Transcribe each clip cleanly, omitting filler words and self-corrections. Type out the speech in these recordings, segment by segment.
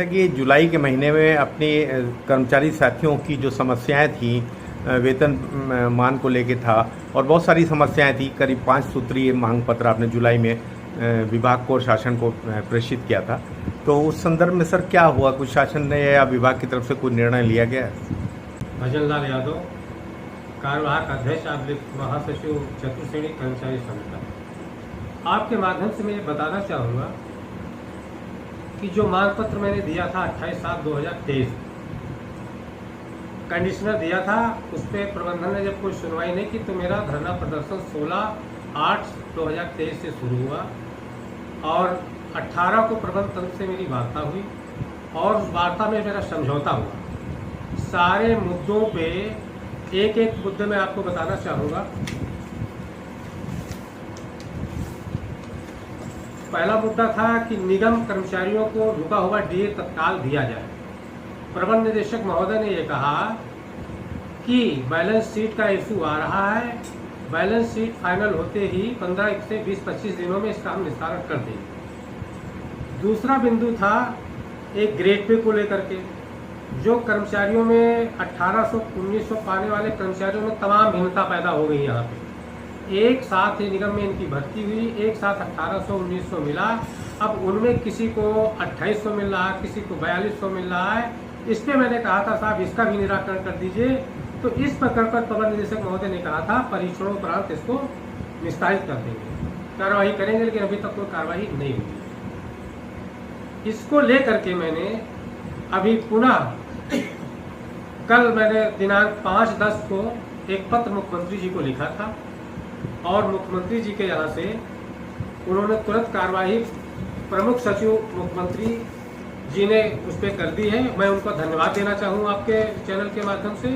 जैसा कि जुलाई के महीने में अपने कर्मचारी साथियों की जो समस्याएं थी, वेतन मान को लेके था और बहुत सारी समस्याएं थी। करीब 5 सूत्रीय मांग पत्र आपने जुलाई में विभाग को और शासन को प्रेषित किया था। तो उस संदर्भ में सर क्या हुआ? कुछ शासन ने या विभाग की तरफ से कोई निर्णय लिया गया? भजन लाल यादव, कार्यवाहक अध्यक्ष महासचिव चतुश्रेणी कर्मचारी संगठन। आपके माध्यम से मैं ये बताना चाहूँगा कि जो मांग पत्र मैंने दिया था 28/7/2023 कंडीशनर दिया था, उस पर प्रबंधन ने जब कोई सुनवाई नहीं की तो मेरा धरना प्रदर्शन 16/8/2023 से शुरू हुआ और 18 को प्रबंध तंत्र से मेरी वार्ता हुई और उस वार्ता में मेरा समझौता हुआ। सारे मुद्दों पे एक एक मुद्दे में आपको बताना चाहूँगा। पहला मुद्दा था कि निगम कर्मचारियों को रुका हुआ डीए तत्काल दिया जाए। प्रबंध निदेशक महोदय ने यह कहा कि बैलेंस शीट का इशू आ रहा है, बैलेंस शीट फाइनल होते ही 15 से 20-25 दिनों में इसका हम निस्तारण कर देंगे। दूसरा बिंदु था एक ग्रेड पे को लेकर के, जो कर्मचारियों में 1800-1900 पाने वाले कर्मचारियों में तमाम भिन्नता पैदा हो गई। यहाँ पे एक साथ ही निगम में इनकी भर्ती हुई, एक साथ 1800-1900 मिला। अब उनमें किसी को 2800 मिल रहा है, किसी को 4200 मिल रहा है। इस पे मैंने कहा था साहब इसका भी निराकरण कर दीजिए। तो इस प्रकरण पर प्रबंध निदेशक महोदय ने कहा था परीक्षणोपरांत इसको निस्तारित कर देंगे, कार्रवाई करेंगे, लेकिन अभी तक कोई कार्रवाई नहीं हुई। इसको लेकर के मैंने अभी पुनः कल मैंने दिनांक 5/10 को एक पत्र मुख्यमंत्री जी को लिखा था और मुख्यमंत्री जी के यहाँ से उन्होंने तुरंत कार्रवाई प्रमुख सचिव मुख्यमंत्री जी ने उस पर कर दी है। मैं उनका धन्यवाद देना चाहूँ आपके चैनल के माध्यम से।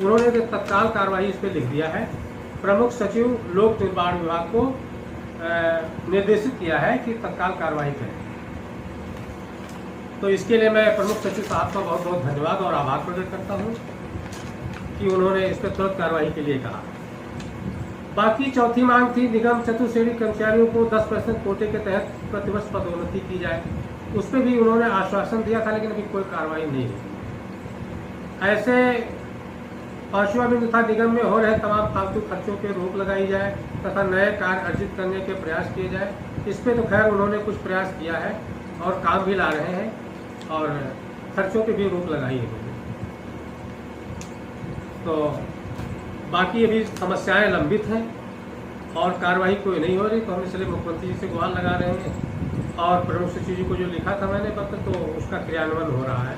उन्होंने तत्काल कार्रवाई इस पर लिख दिया है। प्रमुख सचिव लोक निर्माण विभाग को निर्देशित किया है कि तत्काल कार्रवाई करें। तो इसके लिए मैं प्रमुख सचिव साहब का बहुत बहुत धन्यवाद और आभार प्रकट करता हूँ कि उन्होंने इस पर तुरंत कार्रवाई के लिए कहा। बाकी चौथी मांग थी निगम चतुश्रेणी कर्मचारियों को 10% कोटे के तहत प्रतिवर्ष पदोन्नति की जाए। उस पर भी उन्होंने आश्वासन दिया था, लेकिन अभी कोई कार्रवाई नहीं हुई। ऐसे 5वां बिंदु था निगम में हो रहे तमाम फालतू खर्चों पर रोक लगाई जाए तथा नए कार्य अर्जित करने के प्रयास किए जाए। इस पर तो खैर उन्होंने कुछ प्रयास किया है और काम भी ला रहे हैं और खर्चों पर भी रोक लगाई है। तो बाकी अभी समस्याएं लंबित हैं और कार्रवाई कोई नहीं हो रही, तो हम इसलिए मुख्यमंत्री जी से गुहार लगा रहे हैं और प्रमुख सचिव जी को जो लिखा था मैंने पत्र, तो उसका क्रियान्वयन हो रहा है।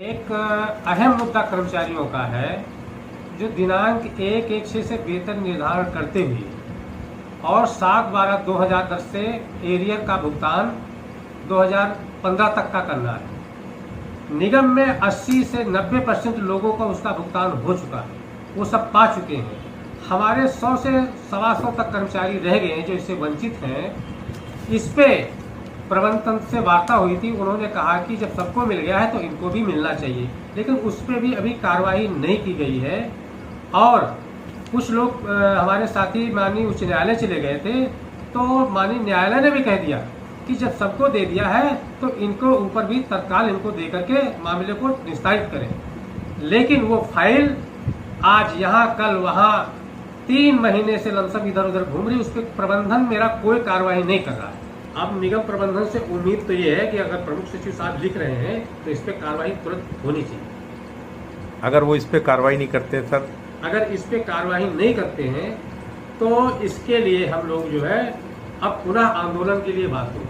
एक अहम मुद्दा कर्मचारियों का है जो दिनांक 1/1 से वेतन निर्धारण करते हुए और 7/12/2010 से एरियर का भुगतान 2015 तक का करना है। निगम में 80 से 90% लोगों का उसका भुगतान हो चुका है, वो सब पा चुके हैं। हमारे 100 से 125 तक कर्मचारी रह गए हैं जो इससे वंचित हैं। इस पे प्रबंध तंत्र से वार्ता हुई थी, उन्होंने कहा कि जब सबको मिल गया है तो इनको भी मिलना चाहिए, लेकिन उस पर भी अभी कार्रवाई नहीं की गई है। और कुछ लोग हमारे साथी माननीय उच्च न्यायालय चले गए थे, तो माननीय न्यायालय ने भी कह दिया कि जब सबको दे दिया है तो इनको ऊपर भी तत्काल इनको दे करके मामले को निस्तारित करें। लेकिन वो फाइल आज यहाँ कल वहाँ 3 महीने से लमसम इधर उधर घूम रही, उस पर प्रबंधन मेरा कोई कार्रवाई नहीं कर रहा है। अब निगम प्रबंधन से उम्मीद तो ये है कि अगर प्रमुख सचिव साहब लिख रहे हैं तो इस पर कार्रवाई तुरंत होनी चाहिए। अगर वो इस पर कार्रवाई नहीं करते सर, अगर इस पर कार्रवाई नहीं करते हैं तो इसके लिए हम लोग जो है अब पुनः आंदोलन के लिए बात होगी।